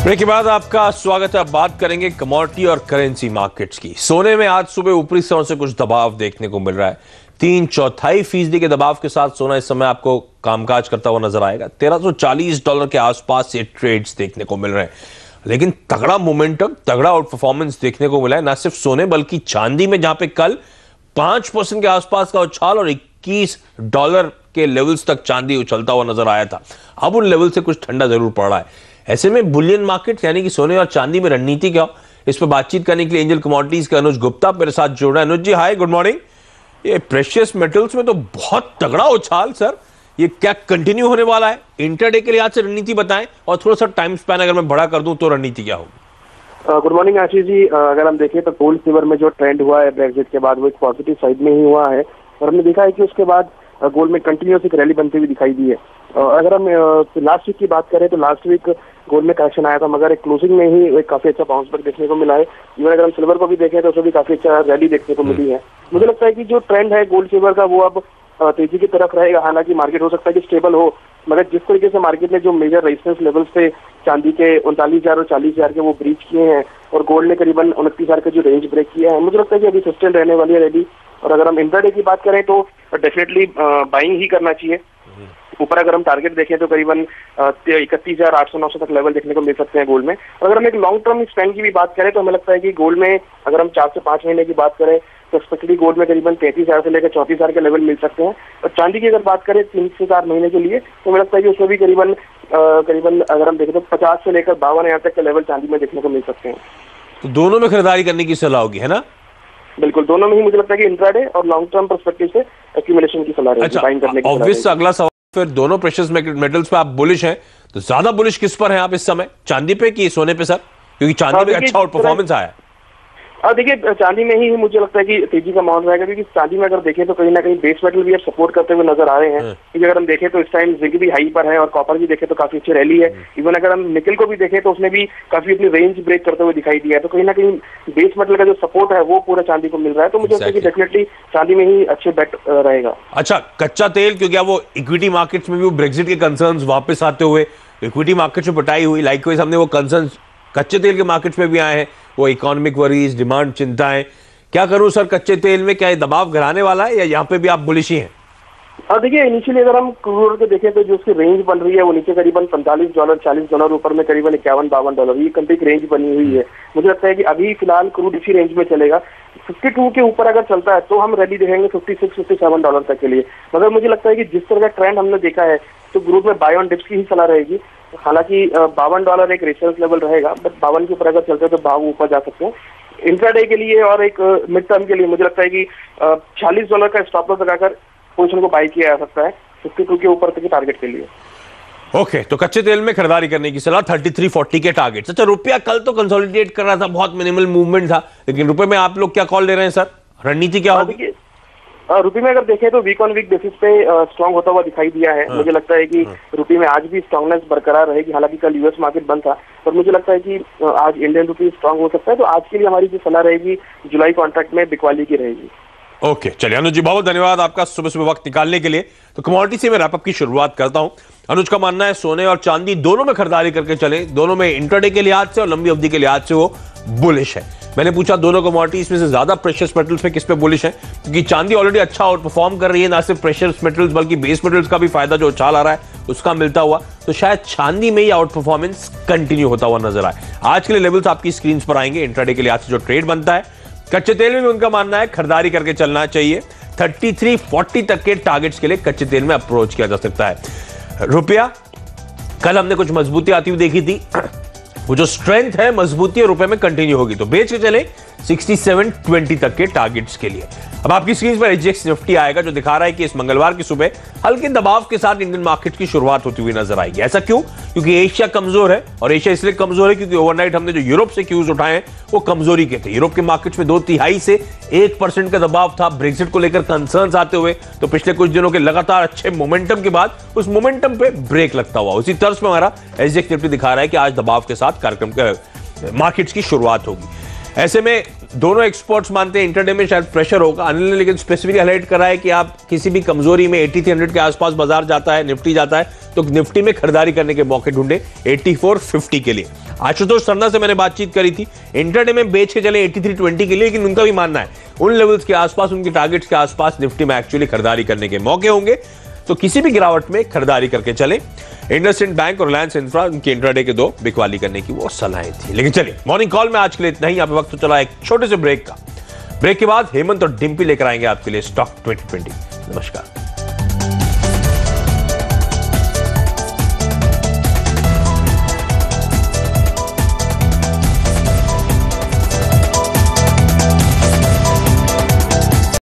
Break के बाद आपका स्वागत है। अब बात करेंगे कमोडिटी और करेंसी मार्केट्स की। सोने में आज सुबह ऊपरी स्तरों से कुछ दबाव देखने को मिल रहा है। 3/4% के दबाव के साथ सोना इस समय आपको कामकाज करता हुआ नजर आएगा। $1340 के आसपास ये ट्रेड्स देखने को मिल रहे हैं, लेकिन तगड़ा मोमेंटम, तगड़ा आउट परफॉर्मेंस देखने को मिला है न सिर्फ सोने बल्कि चांदी में, जहां पे कल 5% के आसपास का उछाल और $21 के लेवल्स तक चांदी उछलता हुआ नजर आया था। अब उन लेवल से कुछ ठंडा जरूर पड़ रहा है। ऐसे में बुलियन मार्केट यानी कि सोने और चांदी में रणनीति क्या, इस पर बातचीत करने के लिए एंजल कमोडिटीज के अनुज गुप्ता मेरे साथ जुड़ रहे हैं। अनुज जी हाय, गुड मॉर्निंग। ये प्रेशियस मेटल्स में तो बहुत तगड़ा उछाल सर, ये क्या कंटिन्यू होने वाला है? इंटरडे के लिहाज से रणनीति बताएं और थोड़ा सा टाइम स्पैन अगर मैं बड़ा कर दूं तो रणनीति क्या होगी? Good morning Ashish ji. अगर हम देखें तो गोल्ड सिल्वर में जो ट्रेंड हुआ है ब्रेक्जिट के बाद वो एक पॉजिटिव साइड में ही हुआ है और हमने देखा है कि उसके बाद गोल्ड में कंटिन्यूस एक रैली बनती हुई दिखाई दी है। अगर हम लास्ट वीक की बात करें तो लास्ट वीक गोल्ड में करेक्शन आया था, मगर एक क्लोजिंग में ही एक काफी अच्छा बाउंस बैक देखने को मिला है। इवन अगर हम सिल्वर को भी देखें तो उसमें भी काफी अच्छा रैली देखने को मिली है। मुझे लगता है कि जो ट्रेंड है गोल्ड सिल्वर का वो अब तेजी की तरफ रहेगा। हालांकि मार्केट हो सकता है कि स्टेबल हो, मगर जिस तरीके से मार्केट ने जो मेजर रेजिस्टेंस लेवल्स थे चांदी के 39,000 और 40,000 के वो ब्रीच किए हैं और गोल्ड ने करीबन 29,000 का जो रेंज ब्रेक किया है, मुझे लगता है कि अभी सस्टेन रहने वाली है रैली। और अगर हम इंट्राडे की बात करें तो डेफिनेटली बाइंग ही करना चाहिए। ऊपर अगर हम टारगेट देखें तो करीबन 31,800-900 तक लेवल देखने को मिल सकते हैं गोल्ड में। और अगर हम एक लॉन्ग टर्म स्पेंड की भी बात करें तो हमें लगता है कि गोल्ड में अगर हम 4 से 5 महीने की बात करें तो स्पेशली गोल्ड में करीबन 33,000 से लेकर 34,000 के लेवल मिल सकते हैं। और चांदी की अगर बात करें 3 से 4 महीने के लिए तो मुझे लगता है कि उसमें भी करीबन अगर हम देखें तो 50 से लेकर 52,000 तक के लेवल चांदी में देखने को मिल सकते हैं। तो दोनों में खरीदारी करने की सलाह होगी, है ना? बिल्कुल, दोनों में ही मुझे लगता है कि इंट्राडे और लॉन्ग टर्म पर्सपेक्टिव से एक्यूमुलेशन की सलाह रहेगी, बाइंग करने की सलाह रहेगी। ऑब्वियस अगला सवाल, फिर दोनों प्रेशियस मेटल्स पे आप बुलिश हैं, तो ज्यादा बुलिश किस पर हैं आप इस समय, चांदी पे कि सोने पे सर? क्योंकि चांदी में अच्छा आउट परफॉर्मेंस आया है। देखिए चांदी में ही मुझे लगता है कि तेजी का माहौल रहेगा, क्योंकि चांदी में अगर देखें तो कहीं ना कहीं बेस मेटल भी अब सपोर्ट करते हुए नजर आ रहे हैं। क्योंकि अगर हम देखें तो इस टाइम जिंक भी हाई पर है और कॉपर भी देखें तो काफी अच्छी रैली है। इवन अगर हम निकल को भी देखें तो उसने भी काफी अपनी रेंज ब्रेक करते हुए दिखाई दिया है। तो कहीं ना कहीं बेस मेटल का जो सपोर्ट है वो पूरा चांदी को मिल रहा है। तो मुझे लगता है कि डेफिनेटली चांदी में ही अच्छे बेट रहेगा। अच्छा, कच्चा तेल, क्योंकि अब वो इक्विटी मार्केट्स में भी वो ब्रेक्जिट के कंसर्न्स वापस आते हुए इक्विटी मार्केट में पटाई हुई, लाइकवाइज हमने वो कंसर्न्स कच्चे तेल के मार्केट्स में भी आए हैं, वो इकोनॉमिक वरीज, डिमांड चिंताएं। क्या करूं सर कच्चे तेल में, क्या ये दबाव गिराने वाला है या यहाँ पे भी आप बुलिश ही हैं? देखिए इनिशियली अगर हम क्रूड को देखें तो जो उसकी रेंज बन रही है वो नीचे करीबन $45, $40, ऊपर में करीबन $51-52, ये कंप्लीट रेंज बनी हुई है। मुझे लगता है कि अभी फिलहाल क्रूड इसी रेंज में चलेगा। 52 के ऊपर अगर चलता है तो हम रैली देखेंगे $56-57 तक के लिए। मगर मुझे लगता है कि जिस तरह का ट्रेंड हमने देखा है तो क्रूड में बाय ऑन डिप्स की ही सलाह रहेगी। हालांकि $52 एक रेफरेंस लेवल रहेगा, बट 52 के ऊपर अगर चलते हैं तो भाव ऊपर जा सकते हैं। इंट्राडे के लिए और एक मिड टर्म के लिए मुझे लगता है कि $40 का स्टॉप लॉस लगाकर पोजीशन को बाय किया जा सकता है 52 के ऊपर तक के टारगेट के लिए। ओके, तो कच्चे तेल में खरीदारी करने की सलाह, 3340 के टारगेट। अच्छा, रुपया कल तो कंसोलिडेट कर रहा था, बहुत मिनिमल मूवमेंट था, लेकिन रुपए में आप लोग क्या कॉल ले रहे हैं सर? रणनीति क्या होगी? रुपये में अगर देखें तो वीक ऑन वीक बेसिस पे स्ट्रांग होता हुआ दिखाई दिया है। मुझे लगता है कि रुपये में आज भी स्ट्रांगनेस बरकरार रहेगी। हालांकि कल यूएस मार्केट बंद था, पर मुझे लगता है कि आज इंडियन रुपी स्ट्रांग हो सकता है। तो आज के लिए हमारी जो सलाह रहेगी जुलाई कॉन्ट्रैक्ट में बिकवाली की रहेगी। ओके, चलिए अनुज जी, बहुत धन्यवाद आपका सुबह सुबह वक्त निकालने के लिए। तो कमोडिटी से मैं रैपअप की शुरुआत करता हूं। अनुज का मानना है सोने और चांदी दोनों में खरीदारी करके चले, दोनों में इंट्राडे के लिहाज से और लंबी अवधि के लिहाज से वो बुलिश है। मैंने पूछा दोनों कमोडिटीज में से ज्यादा प्रेशियस मेटल्स पे किस पे बुलिश है, क्योंकि चांदी ऑलरेडी अच्छा आउट परफॉर्म कर रही है, ना सिर्फ प्रेशियस मेटल्स बल्कि बेस मेटल्स का भी फायदा जो उछाल आ रहा है उसका मिलता हुआ, तो शायद चांदी में ही आउट परफॉर्मेंस कंटिन्यू होता हुआ नजर आए। आज के लिए लेवल्स आपकी स्क्रीन पर आएंगे इंट्राडे के लिहाज से जो ट्रेड बनता है। कच्चे तेल में भी उनका मानना है खरीदारी करके चलना चाहिए। 3340 तक के टारगेट्स के लिए कच्चे तेल में अप्रोच किया जा सकता है। रुपया कल हमने कुछ मजबूती आती हुई देखी थी, वो जो स्ट्रेंथ है मजबूती रुपए में कंटिन्यू होगी, तो बेच के चले 6720 तक के टारगेट्स के लिए। अब आपकी स्क्रीन पर एचजीएक्स निफ्टी आएगा जो दिखा रहा है कि इस मंगलवार की सुबह हल्के दबाव के साथ इंडियन मार्केट की शुरुआत होती हुई नजर आएगी। ऐसा क्यों? क्योंकि एशिया कमजोर है, और एशिया इसलिए कमजोर है क्योंकि ओवरनाइट हमने जो यूरोप से क्यूज उठाए हैं वो कमजोरी के थे। यूरोप के मार्केट्स में 2/3 से 1% का दबाव था ब्रेक्जिट को लेकर कंसर्न्स आते हुए। तो पिछले कुछ दिनों के लगातार अच्छे मोमेंटम के बाद उस मोमेंटम पे ब्रेक लगता हुआ उसी तर्ज पर हमारा एचजीएक्स निफ्टी दिखा रहा है कि आज दबाव के साथ कार्यक्रम मार्केट्स की शुरुआत होगी। ऐसे में दोनों एक्सपर्ट्स मानते हैं इंटरडे में शायद प्रेशर होगा। अनिल ने लेकिन स्पेसिफिकली हाईलाइट करा है कि आप किसी भी कमजोरी में 8300 के आसपास बाजार जाता है, निफ्टी जाता है, तो निफ्टी में खरीदारी करने के मौके ढूंढे 8450 के लिए। आशुतोष सरना से मैंने बातचीत करी थी, इंटरडे में बेच के चले 8320 के लिए, लेकिन उनका भी मानना है उन लेवल्स के आसपास, उनके टारगेट्स के आसपास निफ्टी में एक्चुअली खरीदारी करने के मौके होंगे। तो किसी भी गिरावट में खरीदारी करके चले। इंडसइंड बैंक और रिलायंस इंफ्रा उनके इंट्राडे के 2 बिकवाली करने की वो सलाहें थी। लेकिन चलिए मॉर्निंग कॉल में आज के लिए इतना ही। यहाँ पे वक्त तो चला एक छोटे से ब्रेक का। ब्रेक के बाद हेमंत और डिम्पी लेकर आएंगे आपके लिए स्टॉक 2020। नमस्कार।